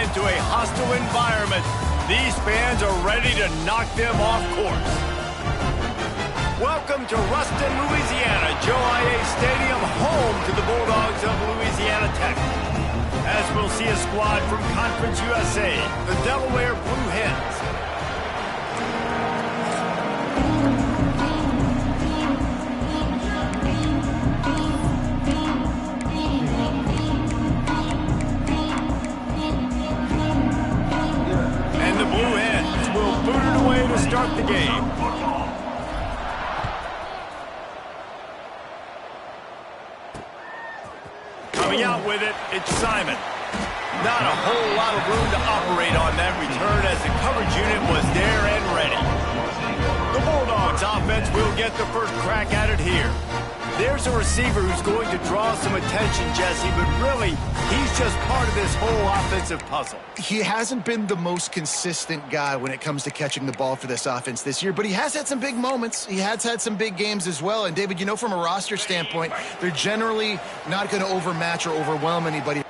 into a hostile environment. These fans are ready to knock them off course. Welcome to Ruston, Louisiana, Joe I.A. Stadium, home to the Bulldogs of Louisiana Tech. As we'll see a squad from Conference USA, the Delaware Blue Hens. And the Blue Hens will boot it away to start the game. Coming out with it, it's Simon. Not a whole lot of room to operate on that return as the coverage unit was there and ready. The Bulldogs offense will get the first crack at it here. There's a receiver who's going to draw some attention, Jesse, but really, he's just part of this whole offensive puzzle. He hasn't been the most consistent guy when it comes to catching the ball for this offense this year, but he has had some big moments. He has had some big games as well. And, David, you know, from a roster standpoint, they're generally not going to overmatch or overwhelm anybody.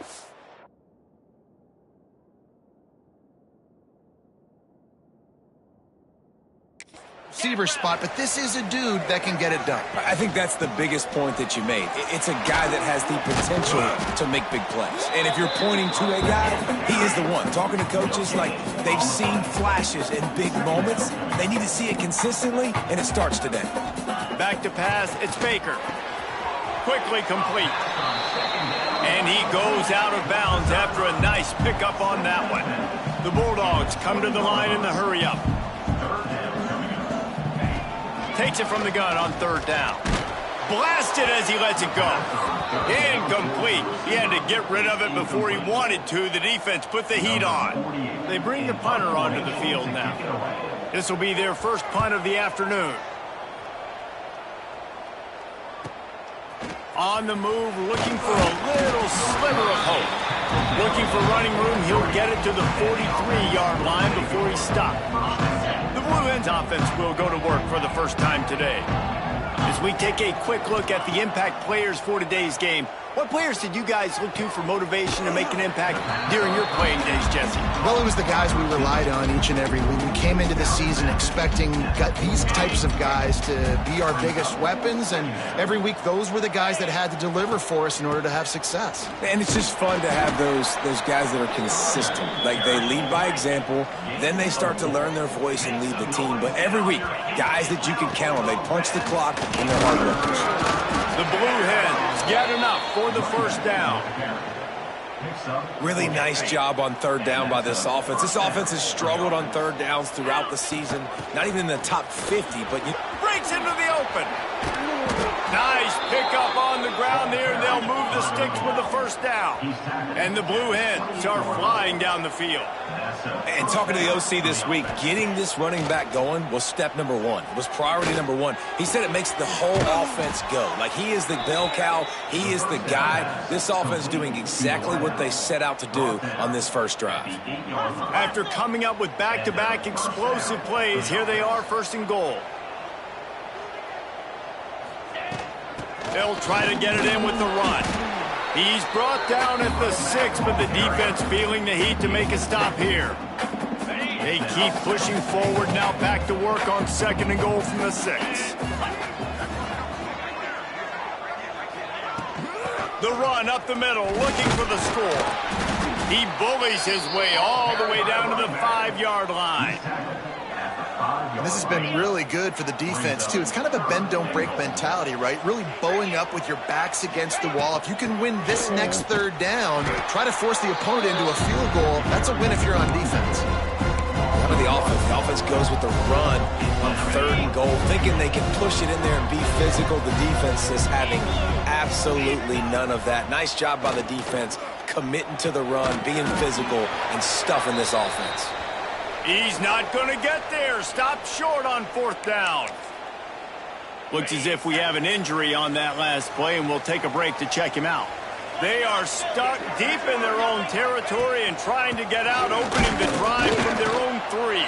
Receiver spot, but this is a dude that can get it done. I think that's the biggest point that you made. It's a guy that has the potential to make big plays. And if you're pointing to a guy, he is the one. Talking to coaches, like, they've seen flashes in big moments. They need to see it consistently, and it starts today. Back to pass, it's Baker. Quickly complete. And he goes out of bounds after a nice pickup on that one. The Bulldogs come to the line in the hurry-up. Takes it from the gun on third down. Blasted as he lets it go. Incomplete. He had to get rid of it before he wanted to. The defense put the heat on. They bring the punter onto the field now. This will be their first punt of the afternoon. On the move, looking for a little sliver of hope. Looking for running room, he'll get it to the 43-yard line before he's stopped. The Blue Hens offense will go to work for the first time today. As we take a quick look at the impact players for today's game, what players did you guys look to for motivation to make an impact during your playing days, Jesse? Well, it was the guys we relied on each and every week. We came into the season expecting these types of guys to be our biggest weapons, and every week those were the guys that had to deliver for us in order to have success. And it's just fun to have those guys that are consistent. Like, they lead by example, then they start to learn their voice and lead the team. But every week, guys that you can count on, they punch the clock and they're hard workers. The Blue Hens get enough for the first down. Really nice job on third down by this offense. This offense has struggled on third downs throughout the season. Not even in the top 50, but breaks into the open. Nice pickup on the ground there, and they'll move the sticks for the first down. And the Blue Hens are flying down the field. And talking to the OC this week, getting this running back going was step number one. It was priority number one. He said it makes the whole offense go. Like, he is the bell cow. He is the guy. This offense is doing exactly what they set out to do on this first drive. After coming up with back-to-back explosive plays, here they are, first and goal. They'll try to get it in with the run. He's brought down at the 6, but the defense feeling the heat to make a stop here. They keep pushing forward, now back to work on second and goal from the 6. The run up the middle, looking for the score. He bullies his way all the way down to the 5-yard line. And this has been really good for the defense, too. It's kind of a bend-don't-break mentality, right? Really bowing up with your backs against the wall. If you can win this next third down, try to force the opponent into a field goal. That's a win if you're on defense. Out of the offense. The offense goes with the run on third and goal, thinking they can push it in there and be physical. The defense is having absolutely none of that. Nice job by the defense, committing to the run, being physical, and stuffing this offense. He's not going to get there. Stopped short on fourth down. Looks as if we have an injury on that last play, and we'll take a break to check him out. They are stuck deep in their own territory and trying to get out, opening the drive from their own 3.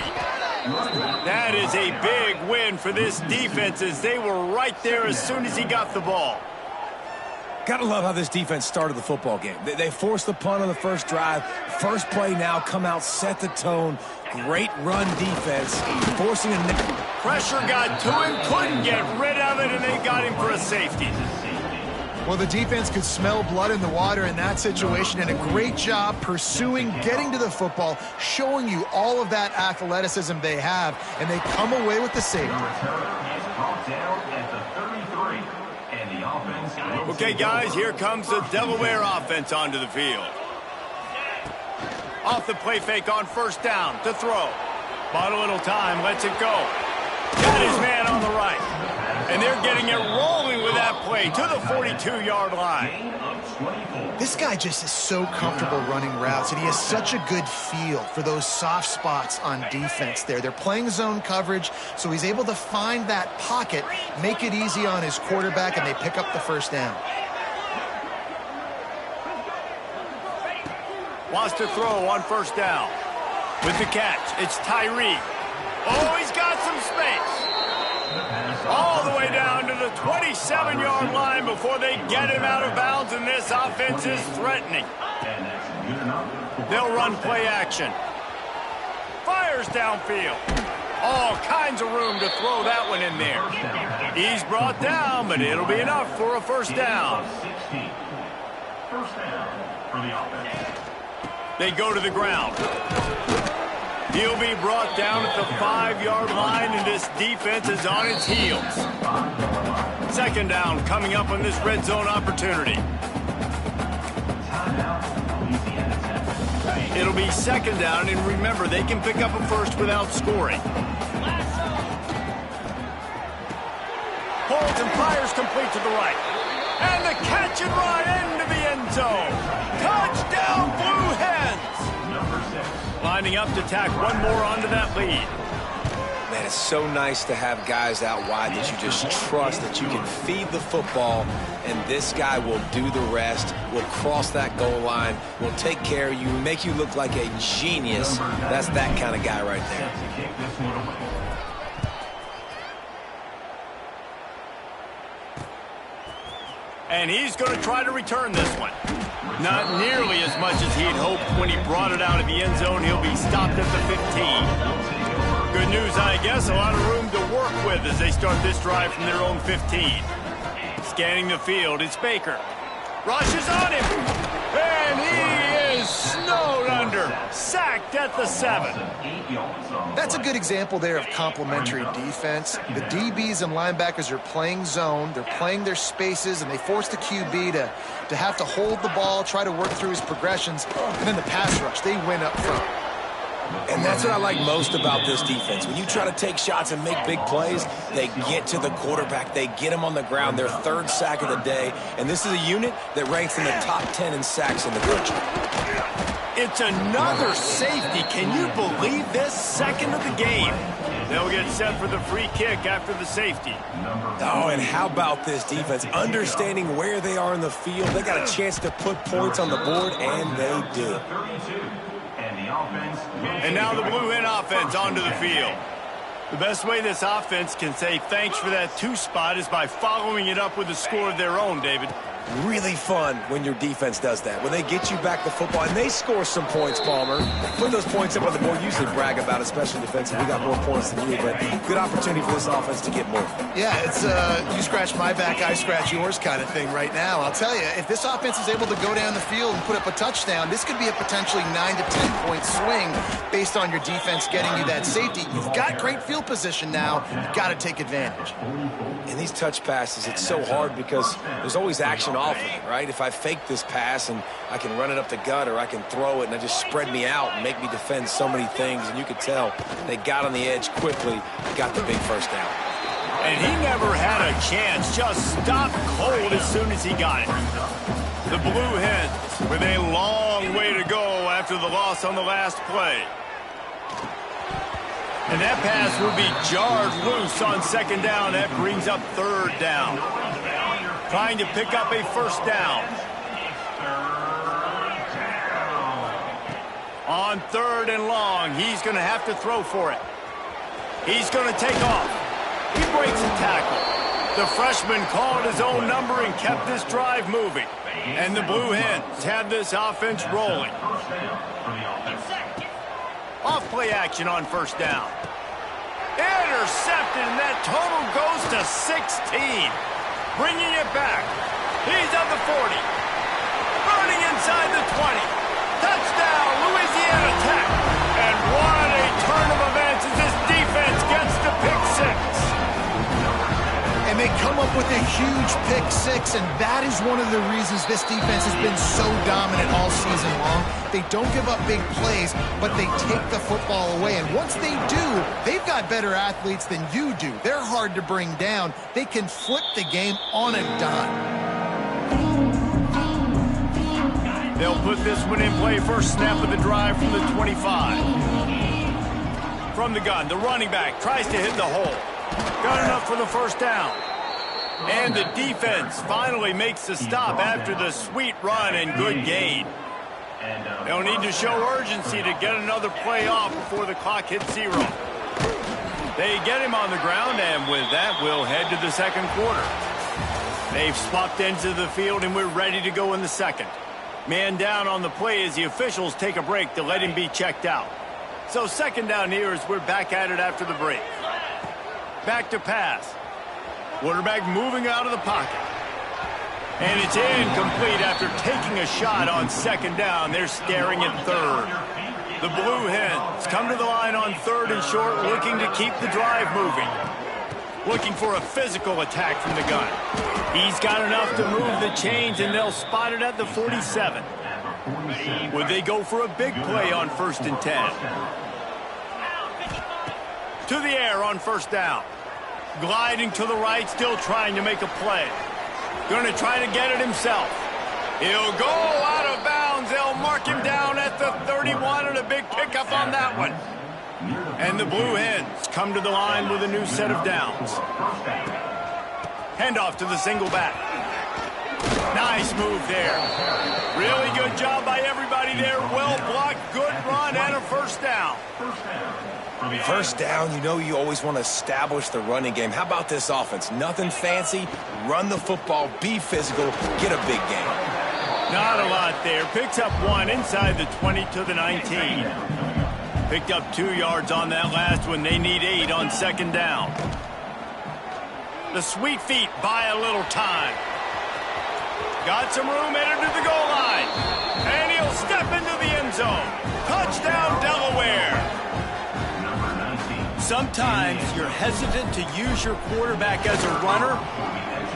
That is a big win for this defense, as they were right there as soon as he got the ball. Gotta love how this defense started the football game. They forced the punt on the first drive. First play now, come out, set the tone. Great run defense, forcing a... Pressure got to him, couldn't get rid of it, and they got him for a safety. Well, the defense could smell blood in the water in that situation, and a great job pursuing, getting to the football, showing you all of that athleticism they have, and they come away with the safety. Okay, guys, here comes the Delaware offense onto the field. Off the play fake on first down to throw. Bought a little time, lets it go. Got his man on the right. And they're getting it rolling with that play to the 42-yard line. This guy just is so comfortable running routes, and he has such a good feel for those soft spots on defense there. They're playing zone coverage, so he's able to find that pocket, make it easy on his quarterback, and they pick up the first down. Wants to throw on first down. With the catch, it's Tyree. Oh, he's got some space. All the way down to the 27-yard line before they get him out of bounds, and this offense is threatening. They'll run play action. Fires downfield. All kinds of room to throw that one in there. He's brought down, but it'll be enough for a first down. First down for the offense. They go to the ground. He'll be brought down at the 5-yard line, and this defense is on its heels. Second down coming up on this red zone opportunity. It'll be second down, and remember, they can pick up a first without scoring. Holds and fires complete to the right. And the catch and run into the end zone. Touchdown, Blue Hens! Lining up to tack one more onto that lead. Man, it's so nice to have guys out wide that you just trust that you can feed the football, and this guy will do the rest, will cross that goal line, will take care of you, make you look like a genius. That's that kind of guy right there. And he's going to try to return this one. Not nearly as much as he'd hoped when he brought it out of the end zone. He'll be stopped at the 15. Good news, I guess. A lot of room to work with as they start this drive from their own 15. Scanning the field, it's Baker. Rushes on him. And he is snowed under. Sacked at the 7. That's a good example there of complementary defense. The DBs and linebackers are playing zone, they're playing their spaces, and they force the QB to have to hold the ball, try to work through his progressions, and then the pass rush, they win up front. And that's what I like most about this defense. When you try to take shots and make big plays, they get to the quarterback. They get him on the ground. Their third sack of the day. And this is a unit that ranks in the top 10 in sacks in the country. It's another safety. Can you believe this? Second of the game. They'll get set for the free kick after the safety. Oh, and how about this defense? Understanding where they are in the field. They got a chance to put points on the board, and they do. And now the Blue Hen offense onto the field. The best way this offense can say thanks for that 2 spot is by following it up with a score of their own, David. Really fun when your defense does that. When they get you back the football, and they score some points, Palmer. Put those points up on the board. Usually brag about it, especially defensively. We got more points than you, but good opportunity for this offense to get more. Yeah, it's you scratch my back, I scratch yours kind of thing right now. I'll tell you, if this offense is able to go down the field and put up a touchdown, this could be a potentially 9 to 10 point swing based on your defense getting you that safety. You've got great field position now. You've got to take advantage. In these touch passes, it's so hard because there's always action off it, right? If I fake this pass and I can run it up the gut, or I can throw it and I just spread me out and make me defend so many things, and you could tell they got on the edge quickly, got the big first down. And he never had a chance, just stopped cold as soon as he got it. The Blue Hens with a long way to go after the loss on the last play. And that pass will be jarred loose on second down. That brings up third down. Trying to pick up a first down. On third and long, he's going to have to throw for it. He's going to take off. He breaks a tackle. The freshman called his own number and kept this drive moving. And the Blue Hens have this offense rolling. Off play action on first down. Intercepted, and that total goes to 16. Bringing it back. He's at the 40. Running inside the 20. Touchdown, Louisiana Tech. And what a turn of events as this defense gets the pick six. And they come up with a huge pick six, and that is one of the reasons this defense has been so dominant all season long. They don't give up big plays, but they take the football away. And once they do, they've got better athletes than you do. They're hard to bring down. They can flip the game on a dime. They'll put this one in play. First snap of the drive from the 25. From the gun, the running back tries to hit the hole. Got enough for the first down. And the defense finally makes the stop after the sweet run and good gain. They'll need to show urgency to get another play off before the clock hits 0. They get him on the ground, and with that, we'll head to the second quarter. They've swapped ends of the field, and we're ready to go in the second. Man down on the play as the officials take a break to let him be checked out. So second down here as we're back at it after the break. Back to pass. Quarterback moving out of the pocket. And it's incomplete after taking a shot on second down. They're staring at third. The Blue Hens come to the line on third and short, looking to keep the drive moving. Looking for a physical attack from the gun. He's got enough to move the chains, and they'll spot it at the 47. Would they go for a big play on 1st and 10? To the air on first down. Gliding to the right, still trying to make a play. Going to try to get it himself. He'll go out of bounds. They'll mark him down at the 31, and a big pickup on that one. And the Blue Hens come to the line with a new set of downs. Handoff to the single back. Nice move there. Really good job by everybody there. Well blocked, good run, and a first down. First down, you know you always want to establish the running game. How about this offense? Nothing fancy. Run the football, be physical, get a big gain. Not a lot there. Picks up one inside the 20 to the 19. Picked up 2 yards on that last one. They need 8 on second down. The sweet feet buy a little time. Got some room, headed to the goal line. And he'll step into the end zone. Touchdown, Delaware. Sometimes you're hesitant to use your quarterback as a runner.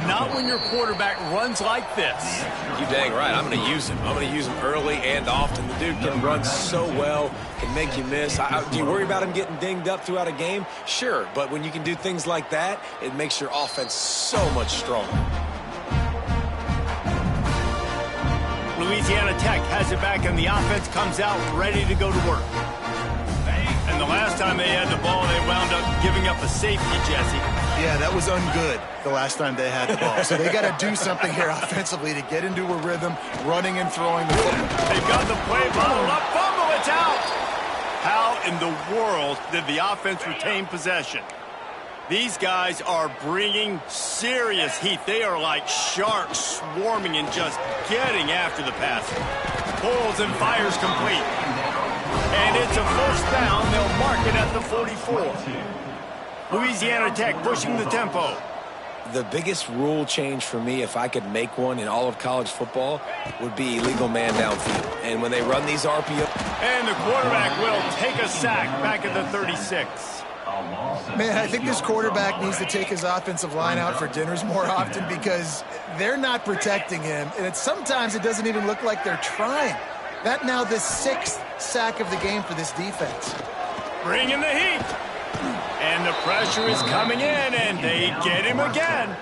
Not when your quarterback runs like this. You dang right. I'm going to use him. I'm going to use him early and often. The dude can run so well, can make you miss. Do you worry about him getting dinged up throughout a game? Sure, but when you can do things like that, it makes your offense so much stronger. Louisiana Tech has it back, and the offense comes out ready to go to work. And the last time they had the ball, they wound up giving up a safety, Jesse. Yeah, that was ungood the last time they had the ball. So they got to do something here offensively to get into a rhythm, running and throwing the football. They've got the play bottled up. Fumble, it's out. How in the world did the offense retain possession? These guys are bringing serious heat. They are like sharks swarming and just getting after the passer. Pulls and fires complete. And it's a first down. They'll mark it at the 44. Louisiana Tech pushing the tempo. The biggest rule change for me, if I could make one in all of college football, would be illegal man downfield. And when they run these RPO... And the quarterback will take a sack back at the 36. Man, I think this quarterback needs to take his offensive line out for dinners more often because they're not protecting him. And sometimes it doesn't even look like they're trying. That now the 6th sack of the game for this defense. Bringing the heat. And the pressure is coming in, and they get him again.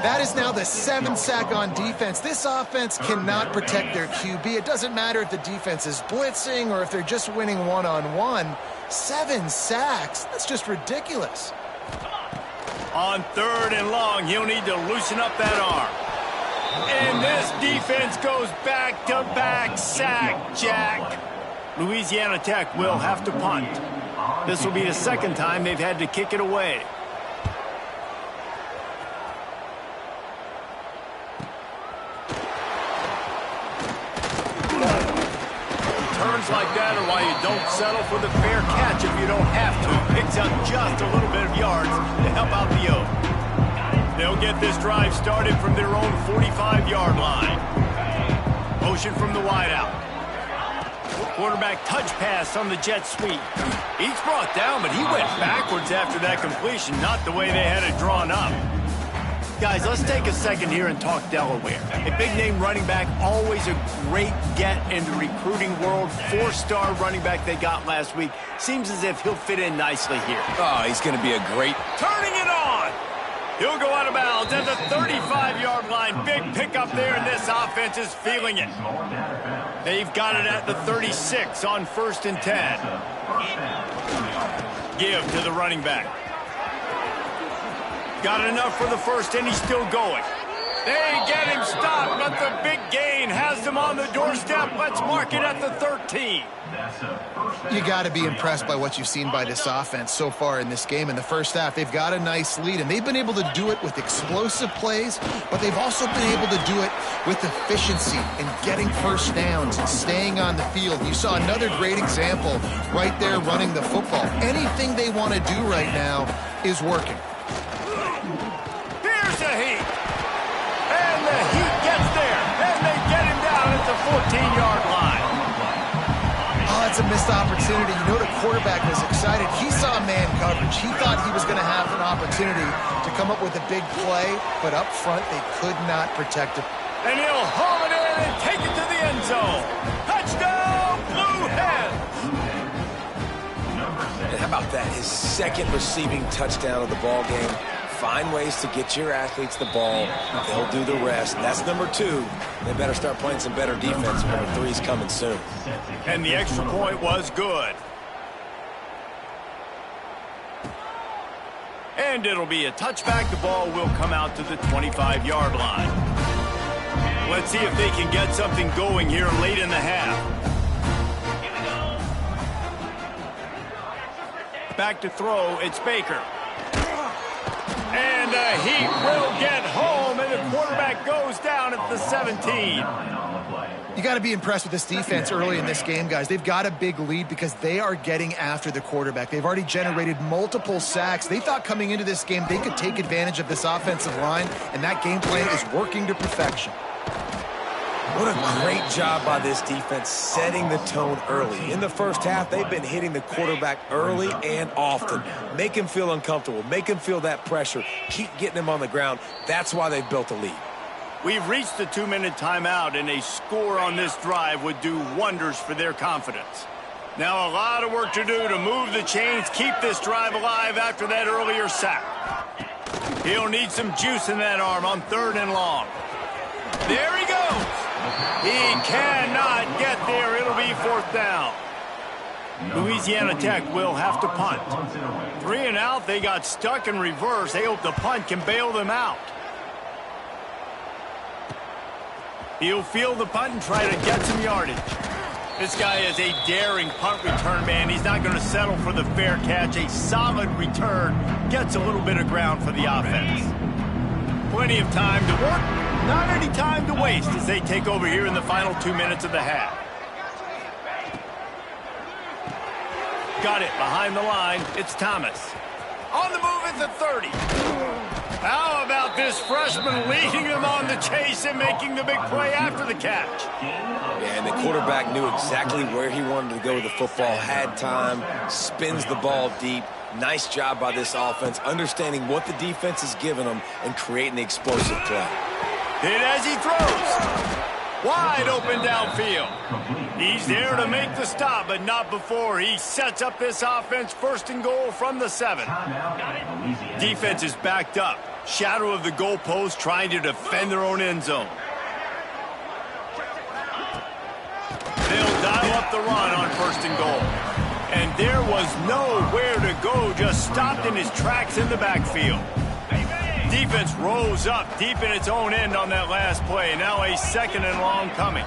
That is now the 7th sack on defense. This offense cannot protect their QB. It doesn't matter if the defense is blitzing or if they're just winning one-on-one. 7 sacks. That's just ridiculous. On 3rd and long, he'll need to loosen up that arm. And this defense goes back-to-back sack, Jack. Louisiana Tech will have to punt. This will be the 2nd time they've had to kick it away. why you don't settle for the fair catch if you don't have to. Picks up just a little bit of yards to help out the O. They'll get this drive started from their own 45-yard line. Motion from the wideout. Quarterback touch pass on the jet sweep. He's brought down, but he went backwards after that completion, not the way they had it drawn up. Guys, let's take a second here and talk Delaware. A big-name running back, always a great get in the recruiting world. 4-star running back they got last week. Seems as if he'll fit in nicely here. Oh, he's going to be a great... Turning it on! He'll go out of bounds at the 35-yard line. Big pickup there, and this offense is feeling it. They've got it at the 36 on 1st and 10. Give to the running back. Got enough for the first, and he's still going. They get him stopped, but the big gain has them on the doorstep. Let's mark it at the 13. You got to be impressed by what you've seen by this offense so far in this game. In the first half, they've got a nice lead, and they've been able to do it with explosive plays, but they've also been able to do it with efficiency and getting first downs and staying on the field. You saw another great example right there running the football. Anything they want to do right now is working. Here's the heat. And the heat gets there, and they get him down at the 14-yard line. Oh, it's a missed opportunity. You know, the quarterback was excited. He saw man coverage. He thought he was going to have an opportunity to come up with a big play, but up front, they could not protect him. And he'll haul it in and take it to the end zone. Touchdown, Blue Hens! And how about that? His second receiving touchdown of the ball game. Find ways to get your athletes the ball. They'll do the rest. That's number 2. They better start playing some better defense. Number 3's coming soon. And the extra point was good. And it'll be a touchback. The ball will come out to the 25-yard line. Let's see if they can get something going here late in the half. Back to throw. It's Baker. And the Heat will get home, and the quarterback goes down at the 17. You got to be impressed with this defense early in this game, guys. They've got a big lead because they are getting after the quarterback. They've already generated multiple sacks. They thought coming into this game they could take advantage of this offensive line, and that game plan is working to perfection. What a great job by this defense setting the tone early. In the first half, they've been hitting the quarterback early and often. Make him feel uncomfortable. Make him feel that pressure. Keep getting him on the ground. That's why they've built a lead. We've reached the 2-minute timeout, and a score on this drive would do wonders for their confidence. Now a lot of work to do to move the chains, keep this drive alive after that earlier sack. He'll need some juice in that arm on 3rd and long. There he goes. He cannot get there. It'll be 4th down. Louisiana Tech will have to punt. 3 and out. They got stuck in reverse. They hope the punt can bail them out. He'll field the punt and try to get some yardage. This guy is a daring punt return man. He's not going to settle for the fair catch. A solid return gets a little bit of ground for the offense. Plenty of time to work. Not any time to waste as they take over here in the final 2 minutes of the half. Got it behind the line. It's Thomas. On the move at the 30. How about this freshman leading them on the chase and making the big play after the catch? Yeah, and the quarterback knew exactly where he wanted to go with the football, had time, spins the ball deep. Nice job by this offense, understanding what the defense is giving them and creating the explosive play. Hit as he throws. Wide open downfield. He's there to make the stop, but not before he sets up this offense 1st and goal from the 7. Defense is backed up. Shadow of the goalpost trying to defend their own end zone. They'll dial up the run on 1st and goal. And there was nowhere to go, just stopped in his tracks in the backfield. Defense rose up deep in its own end on that last play. Now a 2nd and long coming.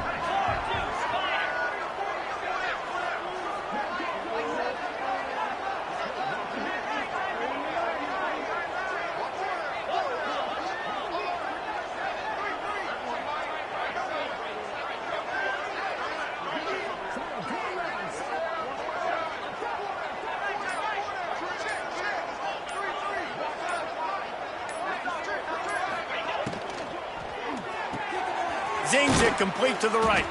Zings it complete to the right.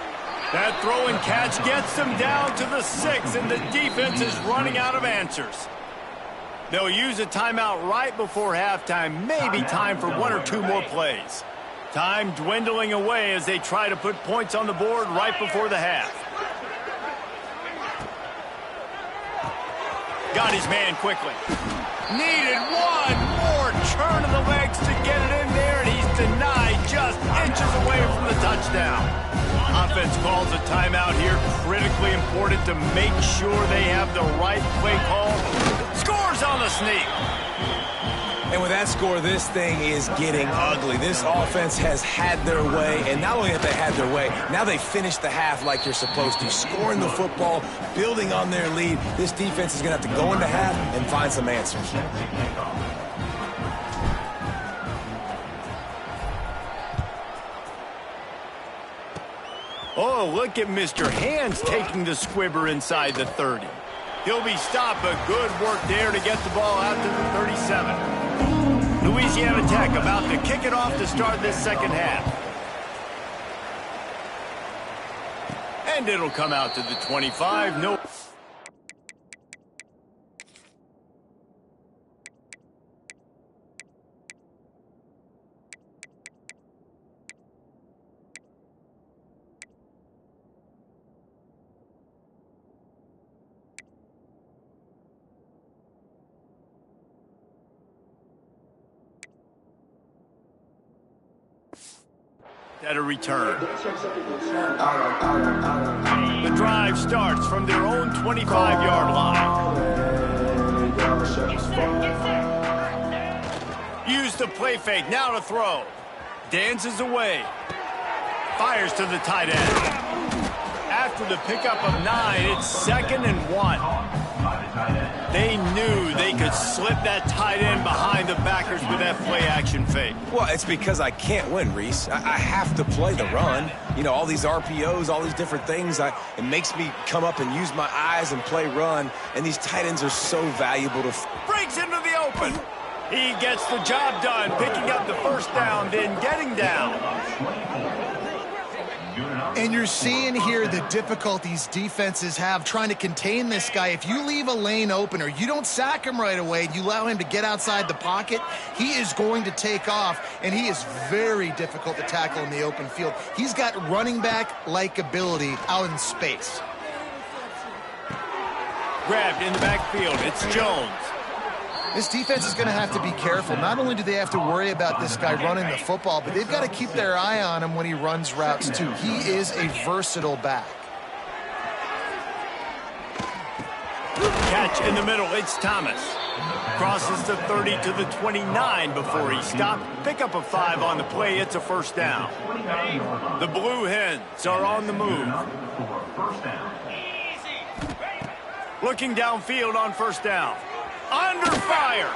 That throw and catch gets them down to the 6, and the defense is running out of answers. They'll use a timeout right before halftime, maybe time for 1 or 2 more plays. Time dwindling away as they try to put points on the board right before the half. Got his man quickly. Needed one more turn of the legs to get it in there, and he's denied just inches away from the touchdown. Offense calls a timeout here. Critically important to make sure they have the right play call. Scores on the sneak. And with that score, this thing is getting ugly. This offense has had their way, and not only have they had their way, now they finish the half like you're supposed to, scoring the football, building on their lead. This defense is going to have to go into half and find some answers. Oh, look at Mr. Hands taking the squibber inside the 30. He'll be stopped, but good work there to get the ball out to the 37. Louisiana Tech about to kick it off to start this second half. And it'll come out to the 25. No. At a return. The drive starts from their own 25-yard line. Use the play fake, now to throw. Dances away. Fires to the tight end. After the pickup of 9, it's 2nd and 1. They knew they could slip that tight end behind the backers with that play-action fake. Well, it's because I can't win, Reese. I have to play the run. You know, all these RPOs, all these different things, it makes me come up and use my eyes and play run, and these tight ends are so valuable to... Breaks into the open. He gets the job done, picking up the first down, then getting down. And you're seeing here the difficulties defenses have trying to contain this guy. If you leave a lane open or you don't sack him right away, you allow him to get outside the pocket, he is going to take off, and he is very difficult to tackle in the open field. He's got running back-like ability out in space. Grabbed in the backfield, it's Jones. This defense is going to have to be careful. Not only do they have to worry about this guy running the football, but they've got to keep their eye on him when he runs routes too. He is a versatile back. Catch in the middle, it's Thomas. Crosses the 30 to the 29 before he stopped. Pick up a 5 on the play, it's a first down. The Blue Hens are on the move. Looking downfield on first down. Under fire.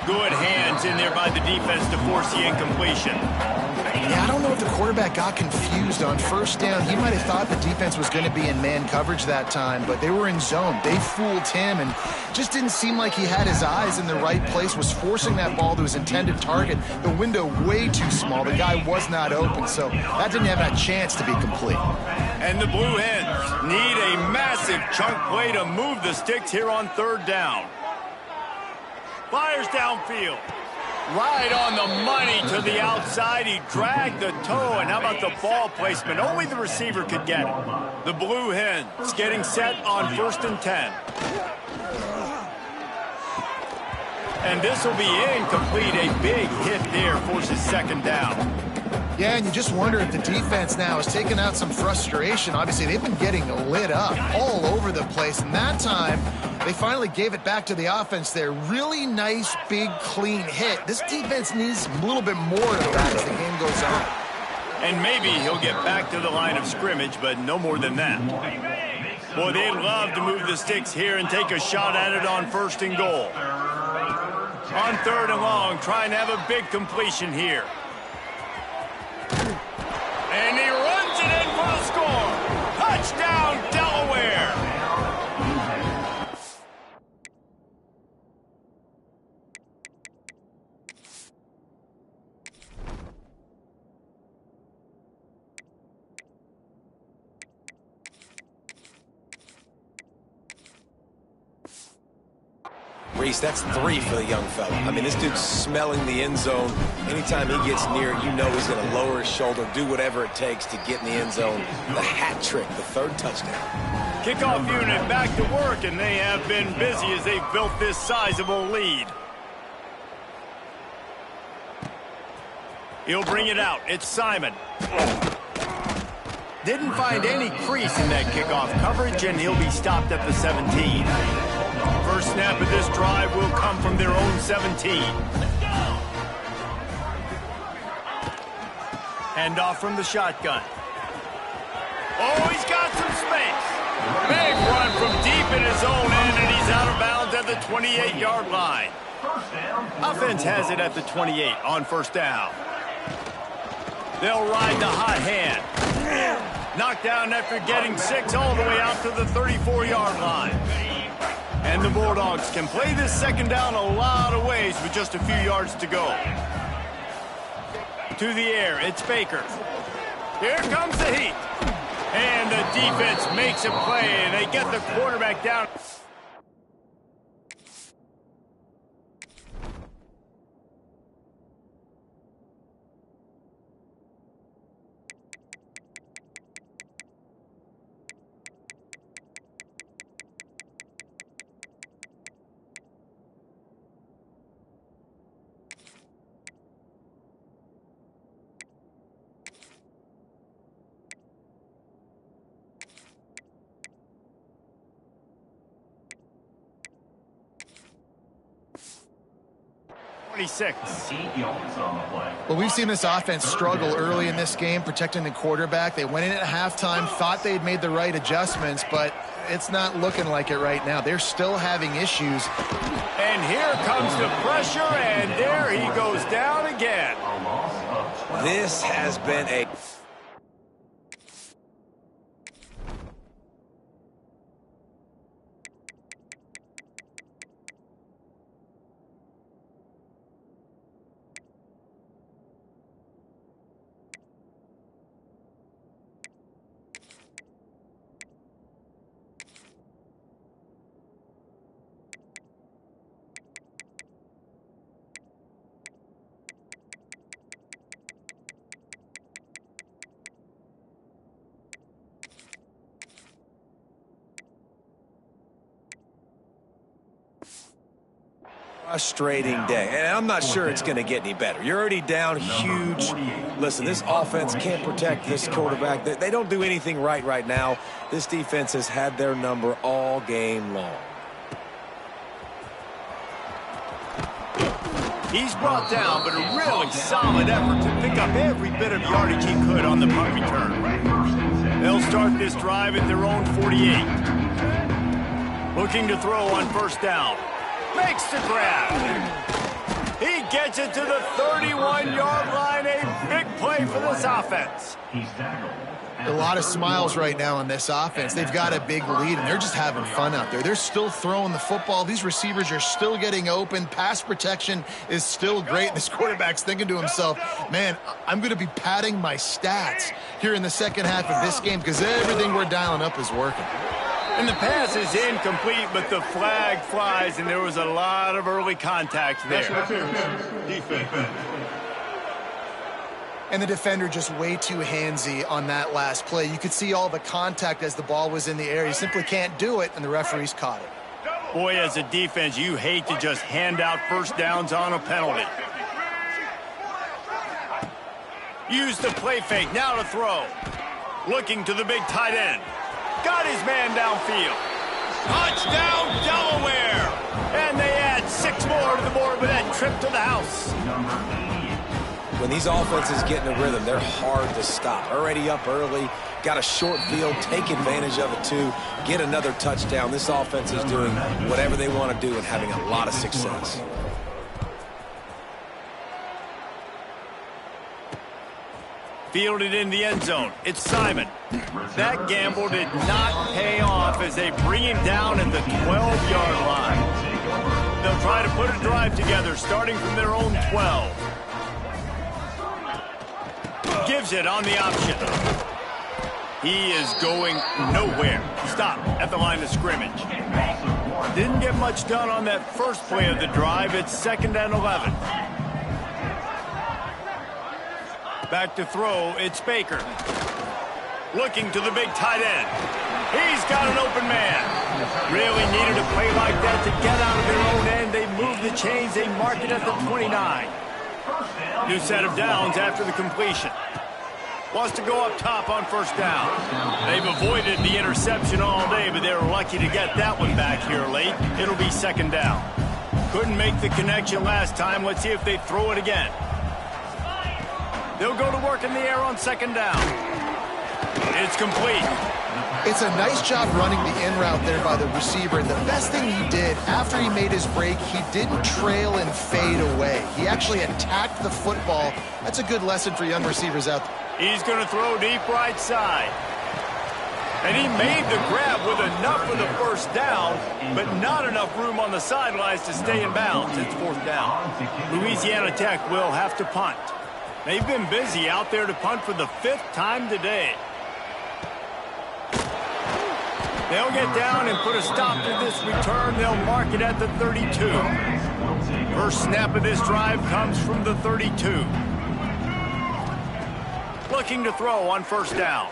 Good hands in there by the defense to force the incompletion. Yeah, I don't know if the quarterback got confused on first down. He might have thought the defense was going to be in man coverage that time, but they were in zone. They fooled him and just didn't seem like he had his eyes in the right place, was forcing that ball to his intended target. The window way too small. The guy was not open, so that didn't have a chance to be complete. And the Blue Hens need a massive chunk play to move the sticks here on third down. Fires downfield. Right on the money to the outside. He dragged the toe, and how about the ball placement? Only the receiver could get it. The Blue Hens getting set on 1st and 10. And this will be incomplete. A big hit there forces 2nd down. Yeah, and you just wonder if the defense now is taking out some frustration. Obviously, they've been getting lit up all over the place. And that time, they finally gave it back to the offense there. Really nice, big, clean hit. This defense needs a little bit more of that as the game goes on. And maybe he'll get back to the line of scrimmage, but no more than that. Boy, they'd love to move the sticks here and take a shot at it on 1st and goal. On 3rd and long, trying to have a big completion here. And he runs it in for the score. Touchdown, Delaware. Reese, that's 3 for the young fella. I mean, this dude's smelling the end zone. Anytime he gets near it, you know he's going to lower his shoulder, do whatever it takes to get in the end zone. The hat trick, the 3rd touchdown. Kickoff unit back to work, and they have been busy as they've built this sizable lead. He'll bring it out. It's Simon. Didn't find any crease in that kickoff coverage, and he'll be stopped at the 17. First snap of this drive will come from their own 17. Hand off from the shotgun. Oh, he's got some space. Big run from deep in his own end, and he's out of bounds at the 28-yard line. Offense has it at the 28 on first down. They'll ride the hot hand. Knocked down after getting 6 all the way out to the 34-yard line. And the Bulldogs can play this second down a lot of ways with just a few yards to go. To the air, it's Baker. Here comes the heat. And the defense makes a play, and they get the quarterback down. Well, we've seen this offense struggle early in this game, protecting the quarterback. They went in at halftime, thought they'd made the right adjustments, but it's not looking like it right now. They're still having issues. And here comes the pressure, and there he goes down again. This has been a... frustrating day, and I'm not sure it's going to get any better. You're already down huge. Listen, this offense can't protect this quarterback. They don't do anything right now. This defense has had their number all game long. He's brought down, but a really solid effort to pick up every bit of yardage he could on the punt return. They'll start this drive at their own 48. Looking to throw on first down. Makes the grab. He gets it to the 31-yard line. A big play for this offense. A lot of smiles right now on this offense. They've got a big lead, and they're just having fun out there. They're still throwing the football. These receivers are still getting open. Pass protection is still great. This quarterback's thinking to himself, man, I'm going to be padding my stats here in the second half of this game because everything we're dialing up is working. And the pass is incomplete, but the flag flies, and there was a lot of early contact there. Defense. And the defender just way too handsy on that last play. You could see all the contact as the ball was in the air. He simply can't do it, and the referees caught it. Boy, as a defense, you hate to just hand out first downs on a penalty. Use the play fake, now to throw. Looking to the big tight end. Got his man downfield. Touchdown, Delaware! And they add 6 more to the board with that trip to the house. When these offenses get in a rhythm, they're hard to stop. Already up early, got a short field, take advantage of it too, get another touchdown. This offense is doing whatever they want to do and having a lot of success. Fielded in the end zone. It's Simon. That gamble did not pay off as they bring him down at the 12-yard line. They'll try to put a drive together starting from their own 12. Gives it on the option. He is going nowhere. Stop at the line of scrimmage. Didn't get much done on that first play of the drive. It's 2nd and 11. Back to throw, it's Baker. Looking to the big tight end. He's got an open man. Really needed a play like that to get out of their own end. They move the chains. They mark it at the 29. New set of downs after the completion. Wants to go up top on 1st down. They've avoided the interception all day, but they were lucky to get that one back here late. It'll be 2nd down. Couldn't make the connection last time. Let's see if they throw it again. They'll go to work in the air on 2nd down. It's complete. It's a nice job running the in route there by the receiver. And the best thing he did after he made his break, he didn't trail and fade away. He actually attacked the football. That's a good lesson for young receivers out there. He's going to throw deep right side. And he made the grab with enough for the 1st down, but not enough room on the sidelines to stay in bounds. It's 4th down. Louisiana Tech will have to punt. They've been busy out there to punt for the 5th time today. They'll get down and put a stop to this return. They'll mark it at the 32. First snap of this drive comes from the 32. Looking to throw on 1st down.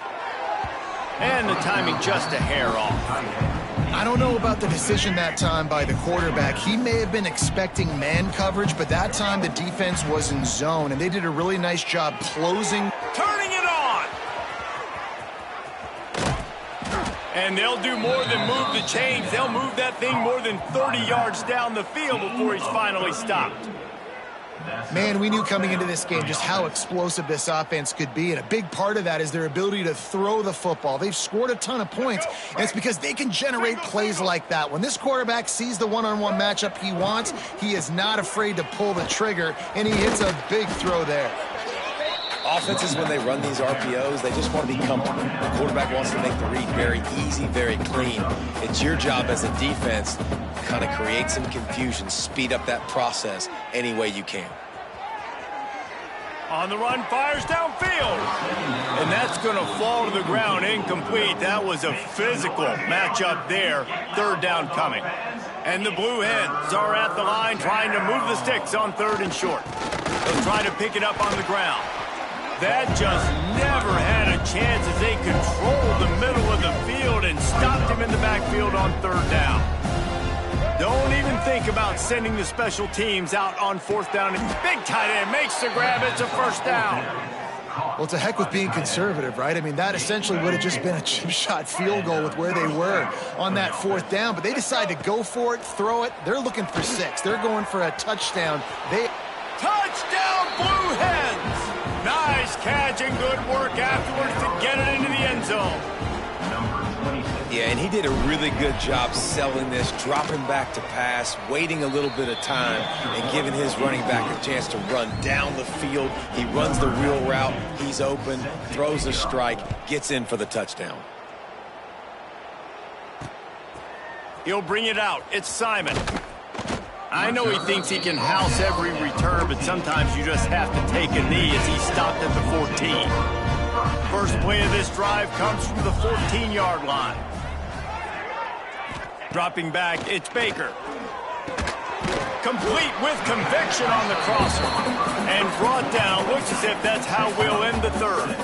And the timing just a hair off. I don't know about the decision that time by the quarterback. He may have been expecting man coverage, but that time the defense was in zone, and they did a really nice job closing. Turning it on! And they'll do more than move the chains. They'll move that thing more than 30 yards down the field before he's finally stopped. Man, we knew coming into this game just how explosive this offense could be, and a big part of that is their ability to throw the football. They've scored a ton of points, and it's because they can generate plays like that. When this quarterback sees the one-on-one matchup he wants, he is not afraid to pull the trigger, and he hits a big throw there. Offenses, when they run these RPOs, they just want to be comfortable. The quarterback wants to make the read very easy, very clean. It's your job as a defense to kind of create some confusion, speed up that process any way you can. On the run, fires downfield. And that's going to fall to the ground, incomplete. That was a physical matchup there. 3rd down coming. And the Blue Hens are at the line trying to move the sticks on 3rd and short. They'll try to pick it up on the ground. That just never had a chance as they controlled the middle of the field and stopped him in the backfield on 3rd down. Don't even think about sending the special teams out on 4th down. Big tight end makes the grab. It's a 1st down. Well, to heck with being conservative, right? I mean, that essentially would have just been a chip shot field goal with where they were on that 4th down. But they decide to go for it, throw it. They're looking for 6. They're going for a touchdown. Touchdown, Blue Hens! Nice catch and good work afterwards to get it into the end zone. Yeah, and he did a really good job selling this, dropping back to pass, waiting a little bit of time, and giving his running back a chance to run down the field. He runs the real route. He's open, throws a strike, gets in for the touchdown. He'll bring it out. It's Simon. I know he thinks he can house every return, but sometimes you just have to take a knee as he stopped at the 14. First play of this drive comes from the 14-yard line. Dropping back, it's Baker. Complete with conviction on the crosser. And brought down, looks as if that's how we'll end the 3rd.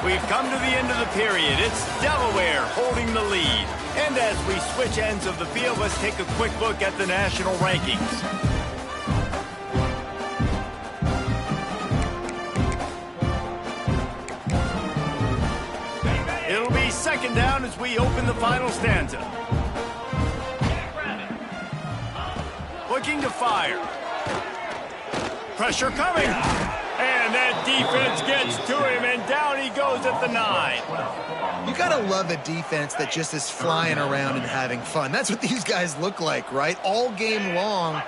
We've come to the end of the period. It's Delaware holding the lead. And as we switch ends of the field, let's take a quick look at the national rankings. It'll be 2nd down as we open the final stanza. Looking to fire. Pressure coming. And that defense gets to him, and down he goes at the 9. You gotta love a defense that just is flying around and having fun. That's what these guys look like, right? All game long,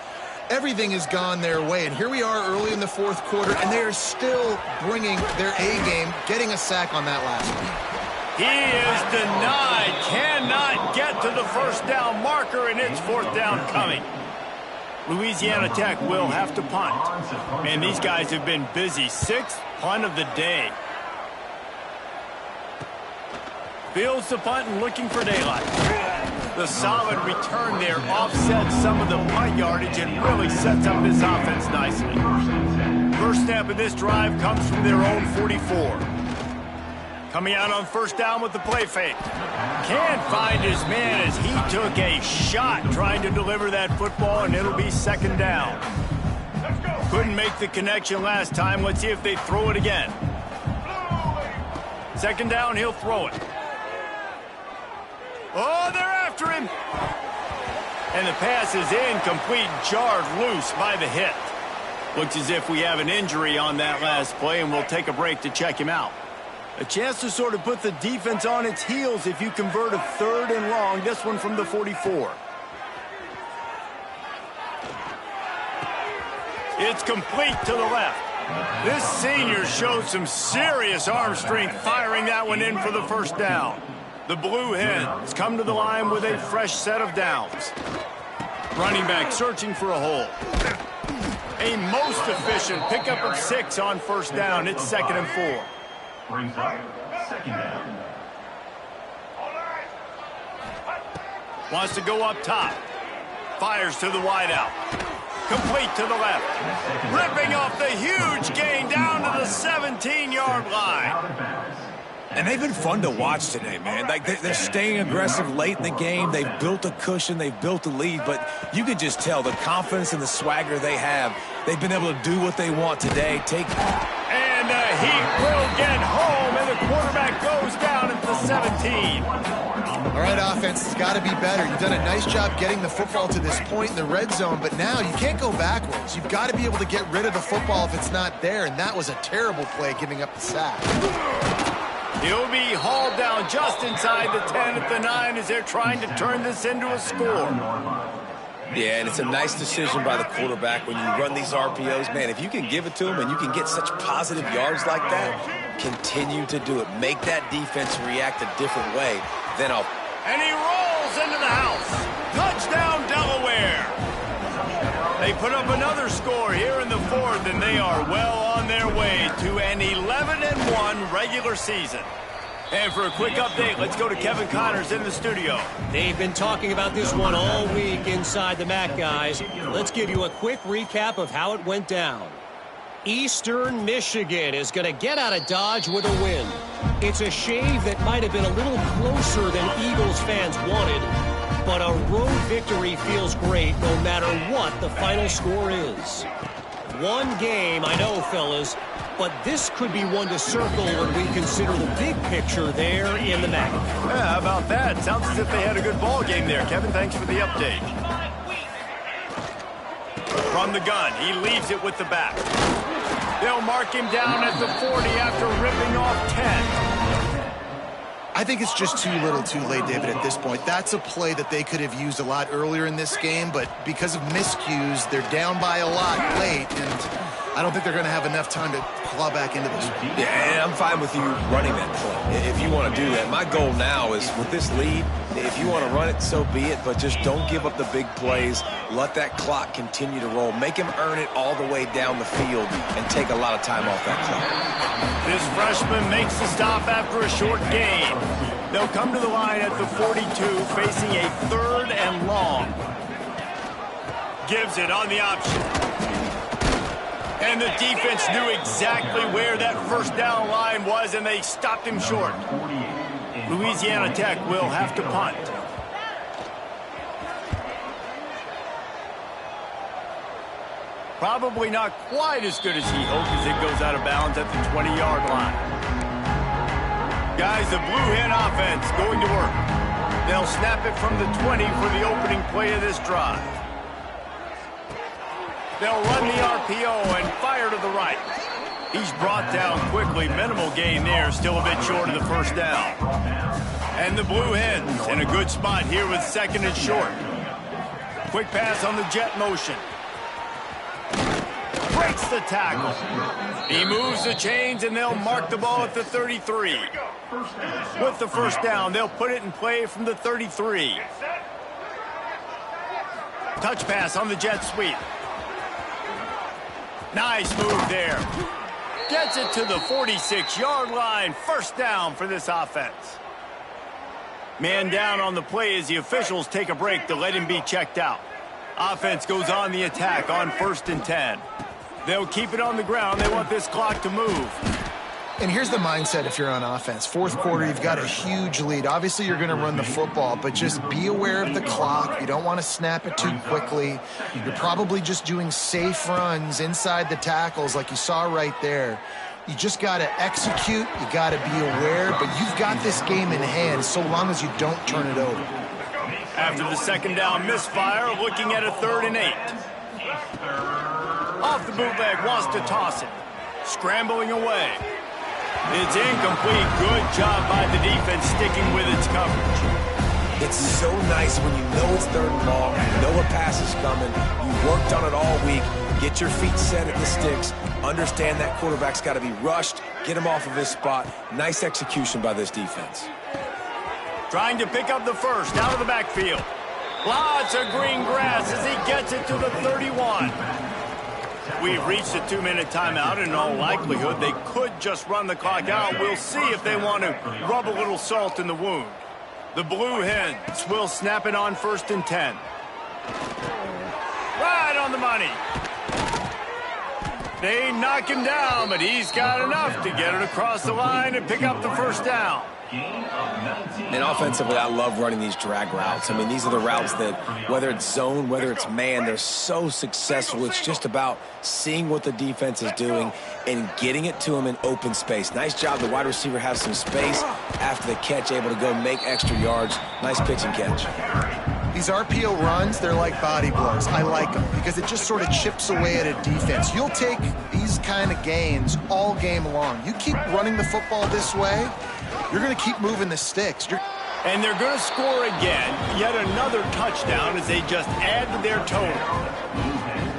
everything has gone their way. And here we are early in the 4th quarter, and they are still bringing their A game, getting a sack on that last one. He is denied, cannot get to the 1st down marker, and it's 4th down coming. Louisiana Tech will have to punt. And these guys have been busy. 6th punt of the day. Fields the punt and looking for daylight. The solid return there offsets some of the punt yardage and really sets up this offense nicely. First step of this drive comes from their own 44. Coming out on first down with the play fake. Can't find his man as he took a shot trying to deliver that football, and it'll be second down. Couldn't make the connection last time. Let's see if they throw it again. Second down, he'll throw it. Oh, they're after him. And the pass is incomplete, jarred loose by the hit. Looks as if we have an injury on that last play, and we'll take a break to check him out. A chance to sort of put the defense on its heels if you convert a third and long, this one from the 44. It's complete to the left. This senior showed some serious arm strength firing that one in for the first down. The Blue Hens come to the line with a fresh set of downs. Running back searching for a hole. A most efficient pickup of 6 on first down. It's second and 4. Brings up second down. Wants to go up top. Fires to the wideout. Complete to the left. Ripping off the huge gain down to the 17-yard line. And they've been fun to watch today, man. Like they're staying aggressive late in the game. They've built a cushion. They've built a lead. But you can just tell the confidence and the swagger they have. They've been able to do what they want today. And he will get home, and the quarterback goes down at the 17. All right, offense, it's got to be better. You've done a nice job getting the football to this point in the red zone, but now you can't go backwards. You've got to be able to get rid of the football if it's not there, and that was a terrible play giving up the sack. He'll be hauled down just inside the 10 at the 9 as they're trying to turn this into a score. Yeah, and it's a nice decision by the quarterback when you run these RPOs. Man, if you can give it to him and you can get such positive yards like that, continue to do it. Make that defense react a different way. Then I'll... And he rolls into the house. Touchdown, Delaware. They put up another score here in the 4th, and they are well on their way to an 11-1 regular season. And for a quick update, let's go to Kevin Connors in the studio. They've been talking about this one all week inside the MAC, guys. Let's give you a quick recap of how it went down. Eastern Michigan is going to get out of Dodge with a win. It's a shave that might have been a little closer than Eagles fans wanted, but a road victory feels great no matter what the final score is. One game, I know, fellas, but this could be one to circle when we consider the big picture there in the MAC. Yeah, how about that? Sounds as if they had a good ball game there. Kevin, thanks for the update. From the gun, he leaves it with the back. They'll mark him down at the 40 after ripping off 10. I think it's just too little too late, David, at this point. That's a play that they could have used a lot earlier in this game, but because of miscues, they're down by a lot late, and I don't think they're going to have enough time to claw back into this. Yeah, and I'm fine with you running that play if you want to do that. My goal now is with this lead, if you want to run it, so be it, but just don't give up the big plays. Let that clock continue to roll. Make him earn it all the way down the field and take a lot of time off that clock. This freshman makes the stop after a short gain. They'll come to the line at the 42, facing a 3rd and long. Gives it on the option. And the defense knew exactly where that first down line was, and they stopped him short. Louisiana Tech will have to punt. Probably not quite as good as he hoped as it goes out of bounds at the 20-yard line. Guys, the Blue Hen offense going to work. They'll snap it from the 20 for the opening play of this drive. They'll run the RPO and fire to the right. He's brought down quickly. Minimal gain there, still a bit short of the first down. And the Blue Hens in a good spot here with 2nd and short. Quick pass on the jet motion. Breaks the tackle. He moves the chains, and they'll mark the ball at the 33. With the first down, they'll put it in play from the 33. Touch pass on the jet sweep. Nice move there. Gets it to the 46-yard line. First down for this offense. Man down on the play as the officials take a break to let him be checked out. Offense goes on the attack on 1st and 10. They'll keep it on the ground. They want this clock to move. And here's the mindset if you're on offense. 4th quarter, you've got a huge lead. Obviously, you're going to run the football, but just be aware of the clock. You don't want to snap it too quickly. You're probably just doing safe runs inside the tackles like you saw right there. You just got to execute. You got to be aware, but you've got this game in hand so long as you don't turn it over. After the 2nd down misfire, looking at a 3rd and 8. Off the bootleg, wants to toss it. Scrambling away. It's incomplete. Good job by the defense sticking with its coverage. It's so nice when you know it's 3rd and long, you know a pass is coming, you worked on it all week, get your feet set at the sticks, understand that quarterback's got to be rushed, get him off of his spot. Nice execution by this defense. Trying to pick up the 1st out of the backfield. Lots of green grass as he gets it to the 31. We've reached a 2-minute timeout, and in all likelihood, they could just run the clock out. We'll see if they want to rub a little salt in the wound. The Blue Hens will snap it on 1st and 10. Right on the money. They knock him down, but he's got enough to get it across the line and pick up the 1st down. And offensively, I love running these drag routes. I mean, these are the routes that, whether it's zone, whether it's man, they're so successful. It's just about seeing what the defense is doing and getting it to them in open space. Nice job. The wide receiver has some space after the catch, able to go make extra yards. Nice pitch and catch. These RPO runs, they're like body blows. I like them because it just sort of chips away at a defense. You'll take these kind of gains all game long. You keep running the football this way, you're going to keep moving the sticks. And they're going to score again. Yet another touchdown as they just add to their total.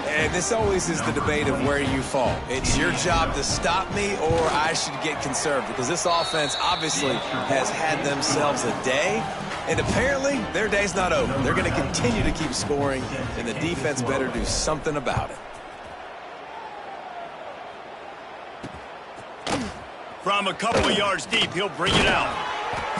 And this always is the debate of where you fall. It's your job to stop me or I should get conserved, because this offense obviously has had themselves a day. And apparently, their day's not over. They're going to continue to keep scoring, and the defense better do something about it. From a couple of yards deep, he'll bring it out.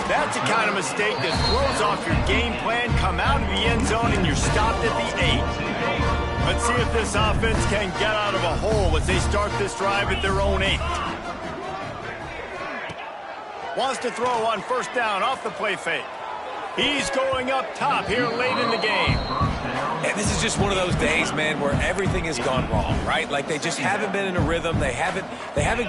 That's the kind of mistake that throws off your game plan. Come out of the end zone, and you're stopped at the 8. Let's see if this offense can get out of a hole as they start this drive at their own 8. Wants to throw on 1st down off the play fake. He's going up top here late in the game. And this is just one of those days, man, where everything has gone wrong, right? Like they just haven't been in a rhythm. They haven't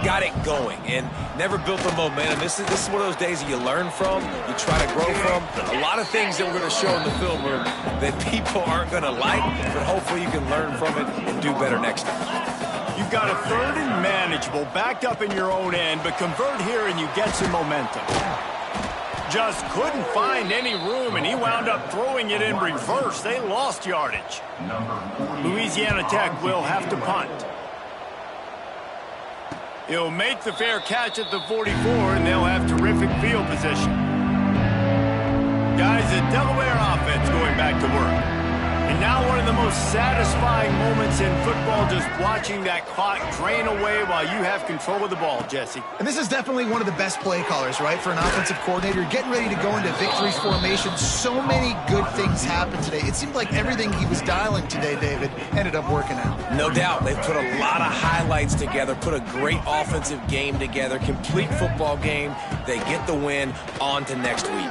got it going and never built the momentum. This is one of those days that you learn from, you try to grow from. A lot of things that we're going to show in the film room that people aren't going to like, but hopefully you can learn from it and do better next time. You've got a 3rd and manageable backed up in your own end, but convert here and you get some momentum. Just couldn't find any room, and he wound up throwing it in reverse. They lost yardage. Louisiana Tech will have to punt. He'll make the fair catch at the 44, and they'll have terrific field position. Guys, the Delaware offense going back to work. And now one of the most satisfying moments in football, just watching that clock drain away while you have control of the ball, Jesse. And this is definitely one of the best play callers, right, for an offensive coordinator. Getting ready to go into victory formation. So many good things happened today. It seemed like everything he was dialing today, David, ended up working out. No doubt. They've put a lot of highlights together, put a great offensive game together, complete football game. They get the win. On to next week.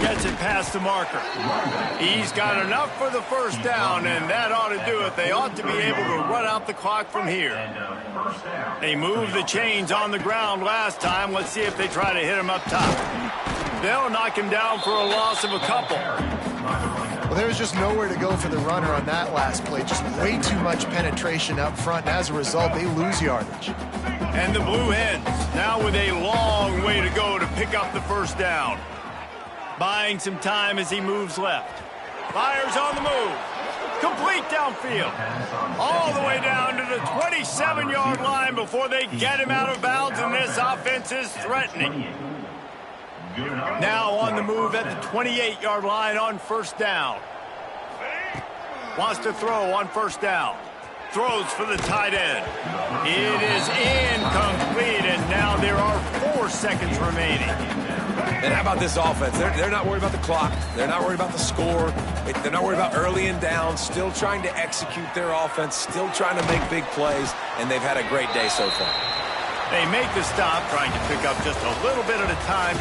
Gets it past the marker. He's got enough for the 1st down, and that ought to do it. They ought to be able to run out the clock from here. They moved the chains on the ground last time. Let's see if they try to hit him up top. They'll knock him down for a loss of a couple. Well, there was just nowhere to go for the runner on that last play. Just way too much penetration up front, and as a result, they lose yardage. And the Blue Hens now with a long way to go to pick up the 1st down. Buying some time as he moves left. Fires on the move. Complete downfield. All the way down to the 27-yard line before they get him out of bounds, and this offense is threatening. Now on the move at the 28-yard line on 1st down. Wants to throw on 1st down. Throws for the tight end. It is incomplete, and now there are 4 seconds remaining. And how about this offense? They're not worried about the clock. They're not worried about the score. They're not worried about early and down. Still trying to execute their offense. Still trying to make big plays. And they've had a great day so far. They make the stop, trying to pick up just a little bit at a time.